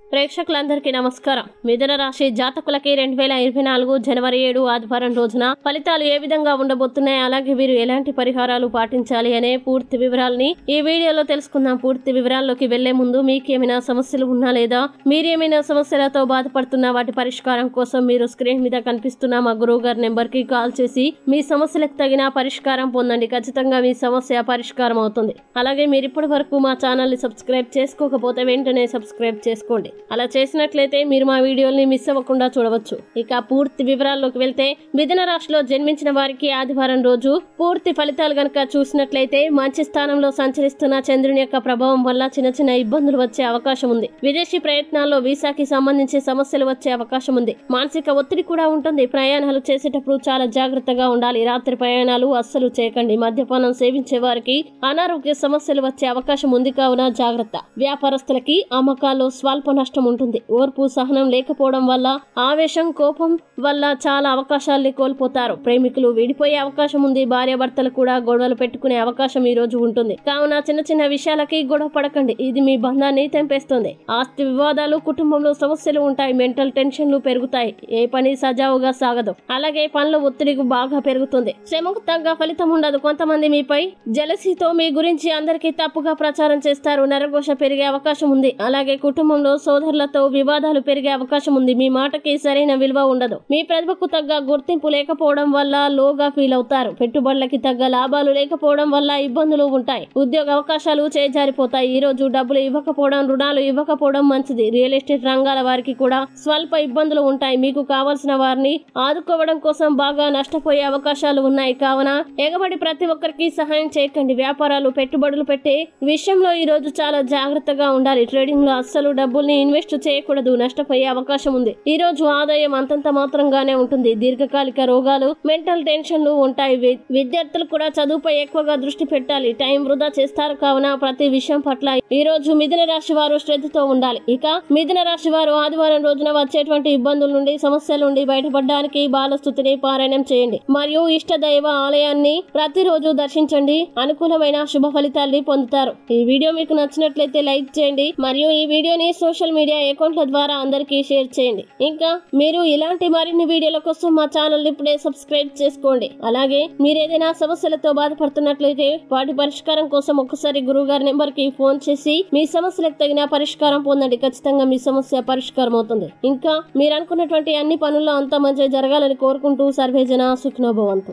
ప్రేక్షకులందరికీ నమస్కారం. మిథున రాశి జాతకులకి 2024 జనవరి 7 ఆదివారం రోజున ఫలితాలు ఏ విధంగా ఉండబోతున్నాయి, అలాగే వీరు ఎలాంటి పరిహారాలు పాటించాలి అనే పూర్తి వివరాలని ఈ వీడియోలో తెలుసుకుందాం. పూర్తి వివరాల్లోకి వెళ్లే ముందు మీకేమైనా సమస్యలు ఉన్నా లేదా మీరేమైనా సమస్యలతో బాధపడుతున్నా వాటి పరిష్కారం కోసం మీరు స్క్రీన్ మీద కనిపిస్తున్న మా గురువు గారి నెంబర్ కి కాల్ చేసి మీ సమస్యలకు తగిన పరిష్కారం పొందండి. ఖచ్చితంగా మీ సమస్య పరిష్కారం అవుతుంది. అలాగే మీరు ఇప్పటి వరకు మా ఛానల్ ని సబ్స్క్రైబ్ చేసుకోకపోతే వెంటనే సబ్స్క్రైబ్ చేసుకోండి. అలా చేసినట్లయితే మీరు మా వీడియోల్ని మిస్ అవ్వకుండా చూడవచ్చు. ఇక పూర్తి వివరాల్లోకి వెళ్తే మిథున రాశిలో జన్మించిన వారికి ఆదివారం రోజు పూర్తి ఫలితాలు గనక చూసినట్లయితే మంచి స్థానంలో సంచరిస్తున్న చంద్రుని యొక్క ప్రభావం వల్ల చిన్న చిన్న ఇబ్బందులు వచ్చే అవకాశం ఉంది. విదేశీ ప్రయత్నాల్లో వీసాకి సంబంధించి సమస్యలు వచ్చే అవకాశం ఉంది. మానసిక ఒత్తిడి కూడా ఉంటుంది. ప్రయాణాలు చేసేటప్పుడు చాలా జాగ్రత్తగా ఉండాలి. రాత్రి ప్రయాణాలు అస్సలు చేయకండి. మద్యపానం సేవించే వారికి అనారోగ్య సమస్యలు వచ్చే అవకాశం ఉంది, కావున జాగ్రత్త. వ్యాపారస్తులకి అమ్మకాల్లో స్వల్ప నష్టం ఉంటుంది. ఓర్పు సహనం లేకపోవడం వల్ల ఆవేశం కోపం వల్ల చాలా అవకాశాల్ని కోల్పోతారు. ప్రేమికులు విడిపోయే అవకాశం ఉంది. భార్యాభర్తలు కూడా గొడవలు పెట్టుకునే అవకాశం ఈ రోజు ఉంటుంది. కావున చిన్న చిన్న విషయాలకి గొడవ పడకండి. ఇది మీ బంధాన్ని తెంపేస్తుంది. ఆస్తి వివాదాలు, కుటుంబంలో సమస్యలు ఉంటాయి. మెంటల్ టెన్షన్లు పెరుగుతాయి. ఏ పని సజావుగా సాగదు. అలాగే పనుల ఒత్తిడి బాగా పెరుగుతుంది. శ్రమకు తగ్గ ఫలితం ఉండదు. కొంతమంది మీపై జలసీతో మీ గురించి అందరికీ తప్పుగా ప్రచారం చేస్తారు. నరఘోష పెరిగే అవకాశం ఉంది. అలాగే కుటుంబంలో సోదరులతో వివాదాలు పెరిగే అవకాశం ఉంది. మీ మాటకి సరైన విలువ ఉండదు. మీ ప్రతిభకు తగ్గ గుర్తింపు లేకపోవడం వల్ల లోగా ఫీల్ అవుతారు. పెట్టుబడులకి తగ్గ లాభాలు లేకపోవడం వల్ల ఇబ్బందులు ఉంటాయి. ఉద్యోగ అవకాశాలు చేజారిపోతాయి. ఈ రోజు డబ్బులు ఇవ్వకపోవడం, రుణాలు ఇవ్వకపోవడం మంచిది. రియల్ ఎస్టేట్ రంగాల వారికి కూడా స్వల్ప ఇబ్బందులు ఉంటాయి. మీకు కావాల్సిన వారిని ఆదుకోవడం కోసం బాగా నష్టపోయే అవకాశాలు ఉన్నాయి. కావున ఎగబడి ప్రతి ఒక్కరికి సహాయం చేయకండి. వ్యాపారాలు, పెట్టుబడులు పెట్టే విషయంలో ఈ రోజు చాలా జాగ్రత్తగా ఉండాలి. ట్రేడింగ్ లో అస్సలు డబ్బుల్ని ఇన్వెస్ట్ చేయకూడదు. నష్టపోయే అవకాశం ఉంది. ఈ రోజు ఆదాయం అంతంత మాత్రంగానే ఉంటుంది. దీర్ఘకాలిక రోగాలు, మెంటల్ టెన్షన్లు ఉంటాయి. విద్యార్థులు కూడా చదువుపై ఎక్కువగా దృష్టి పెట్టాలి. టైం వృధా చేస్తారు. కావున ప్రతి విషయం పట్ల ఈ రోజు మిథున రాశి వారు శ్రద్ధతో ఉండాలి. ఇక మిథున రాశి వారు ఆదివారం రోజున వచ్చేటువంటి ఇబ్బందుల నుండి, సమస్యల నుండి బయటపడడానికి బాలస్తుతిని పారాయణం చేయండి మరియు ఇష్ట దైవ ఆలయాన్ని ప్రతిరోజు దర్శించండి. అనుకూలమైన శుభ ఫలితాల్ని పొందుతారు. ఈ వీడియో మీకు నచ్చినట్లయితే లైక్ చేయండి మరియు ఈ వీడియోని సోషల్ మీడియా అకౌంట్ల ద్వారా అందరికీ షేర్ చేయండి. ఇంకా మీరు ఇలాంటి మరిన్ని వీడియోల కోసం మా ఛానల్ ఇప్పుడే సబ్స్క్రైబ్ చేసుకోండి. అలాగే మీరు ఏదైనా సమస్యలతో బాధపడుతున్నట్లయితే వాటి పరిష్కారం కోసం ఒక్కసారి గురువు గారి నెంబర్ కి ఫోన్ చేసి మీ సమస్యలకు తగిన పరిష్కారం పొందండి. ఖచ్చితంగా మీ సమస్య పరిష్కారం అవుతుంది. ఇంకా మీరు అనుకున్నటువంటి అన్ని పనుల్లో అంతా మంచిగా జరగాలని కోరుకుంటూ సర్వేజన సుఖినో భవంతు.